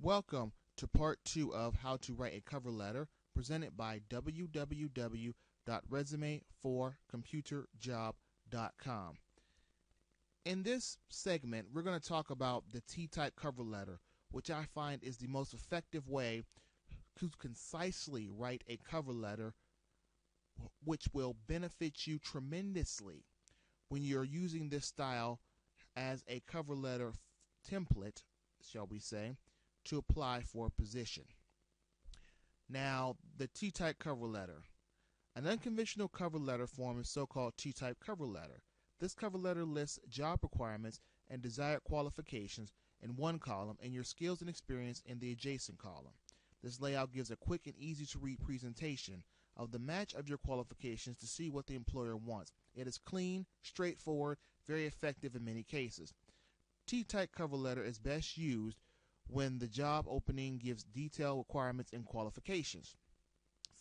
Welcome to part 2 of How to Write a Cover Letter, presented by www.resume4computerjob.com. In this segment, we're going to talk about the T-type cover letter, which I find is the most effective way to concisely write a cover letter which will benefit you tremendously when you're using this style as a cover letter template, shall we say, to apply for a position. Now, the T-type cover letter. An unconventional cover letter form is so-called T-type cover letter. This cover letter lists job requirements and desired qualifications in one column and your skills and experience in the adjacent column. This layout gives a quick and easy to read presentation of the match of your qualifications to see what the employer wants. It is clean, straightforward, very effective in many cases. T-type cover letter is best used when the job opening gives detailed requirements and qualifications,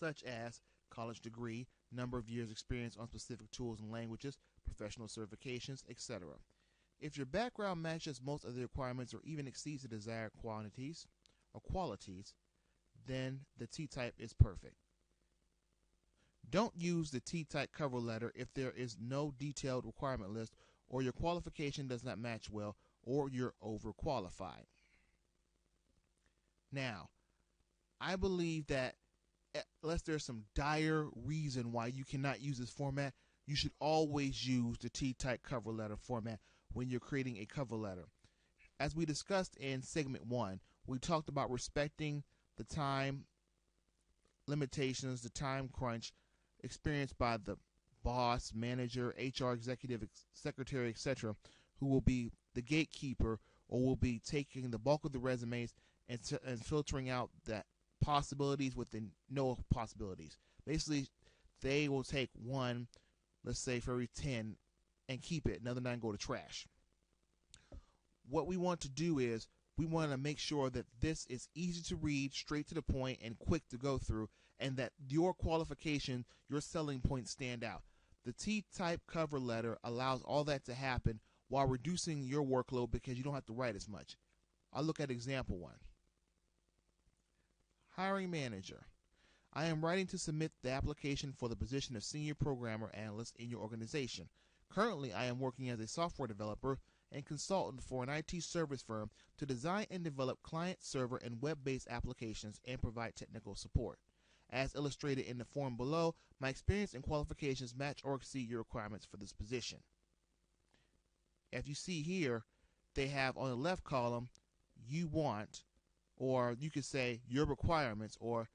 such as college degree, number of years experience on specific tools and languages, professional certifications, etc. If your background matches most of the requirements or even exceeds the desired qualities, then the T-type is perfect. Don't use the T-type cover letter if there is no detailed requirement list or your qualification does not match well or you're overqualified. Now, I believe that unless there's some dire reason why you cannot use this format, you should always use the T-type cover letter format when you're creating a cover letter. As we discussed in segment 1, we talked about respecting the time limitations, the time crunch experienced by the boss, manager, HR executive, secretary, etc., who will be the gatekeeper or will be taking the bulk of the resumes and filtering out the possibilities with the no possibilities. Basically, they will take one, let's say for every 10, and keep it. Another 9 go to trash. What we want to do is we want to make sure that this is easy to read, straight to the point, and quick to go through, and that your qualification, your selling points stand out. The T-type cover letter allows all that to happen while reducing your workload because you don't have to write as much. I'll look at example 1. Hiring manager. I am writing to submit the application for the position of senior programmer analyst in your organization. Currently, I am working as a software developer and consultant for an IT service firm to design and develop client-server and web-based applications and provide technical support. As illustrated in the form below, my experience and qualifications match or exceed your requirements for this position. If you see here, they have on the left column, you want, or you could say your requirements or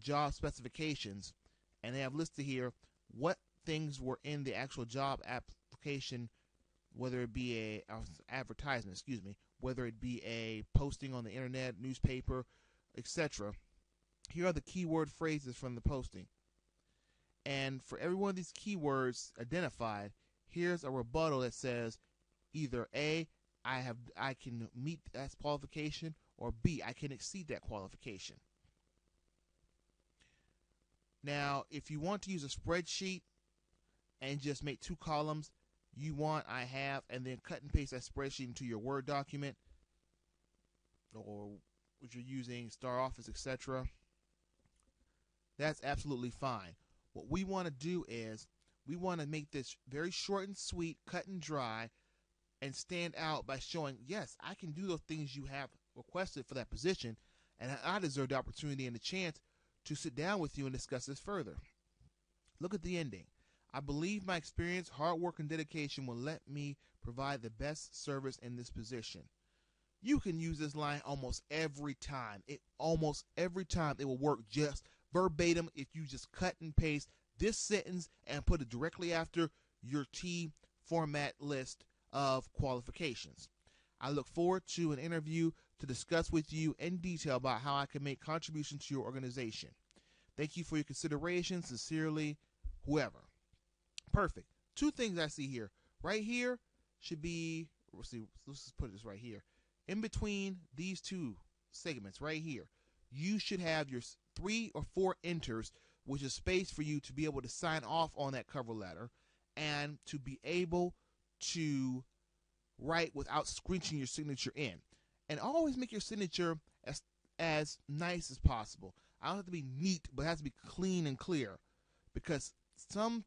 job specifications, and they have listed here what things were in the actual job application, whether it be a advertisement, whether it be a posting on the internet, newspaper, etc. Here are the keyword phrases from the posting. And for every one of these keywords identified, here's a rebuttal that says either A, I can meet that qualification, or B, I can exceed that qualification. Now, if you want to use a spreadsheet and just make 2 columns, you want, I have, and then cut and paste that spreadsheet into your Word document, or what you're using, Star Office, etc. That's absolutely fine. What we want to do is we want to make this very short and sweet, cut and dry, and stand out by showing, yes, I can do those things you have requested for that position, and I deserve the opportunity and the chance to sit down with you and discuss this further. Look at the ending. I believe my experience, hard work, and dedication will let me provide the best service in this position. You can use this line almost every time. Almost every time it will work just verbatim if you just cut and paste this sentence and put it directly after your T format list of qualifications. I look forward to an interview to discuss with you in detail about how I can make contributions to your organization. Thank you for your consideration. Sincerely, whoever. Perfect. 2 things I see here. Right here should be, let's just put this right here. In between these 2 segments right here, you should have your 3 or 4 enters, which is space for you to be able to sign off on that cover letter and to be able to write without scrunching your signature in. And always make your signature as nice as possible. I don't have to be neat, but it has to be clean and clear, because some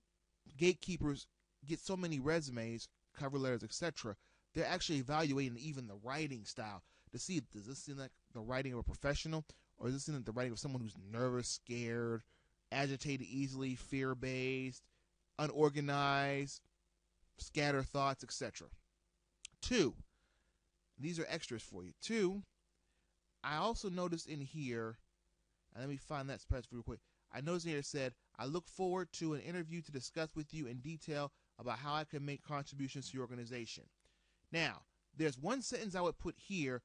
gatekeepers get so many resumes, cover letters, etc. They're actually evaluating even the writing style to see, does this seem like the writing of a professional, or does this seem like the writing of someone who's nervous, scared, agitated easily, fear-based, unorganized, scatter thoughts, etc. 2, these are extras for you. 2, I also noticed in here, and let me find that spread real quick. I noticed here it said, I look forward to an interview to discuss with you in detail about how I can make contributions to your organization. Now, there's one sentence I would put here,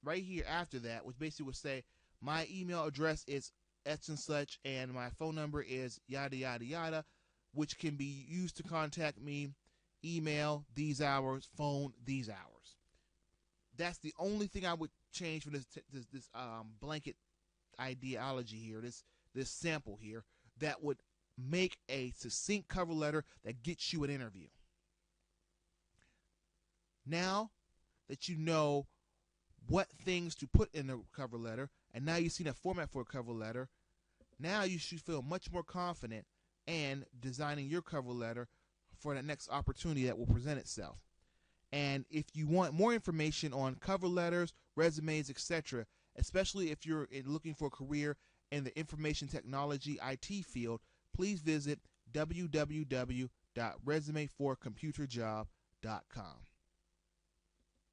right here after that, which basically would say, my email address is such and such, and my phone number is yada yada yada, which can be used to contact me, email these hours, phone these hours. That's the only thing I would change from this blanket ideology here, this sample here, that would make a succinct cover letter that gets you an interview. Now that you know what things to put in a cover letter, and now you've seen a format for a cover letter, now you should feel much more confident in designing your cover letter for the next opportunity that will present itself. And if you want more information on cover letters, resumes, etc., especially if you're looking for a career in the information technology IT field, please visit www.resumeforcomputerjob.com.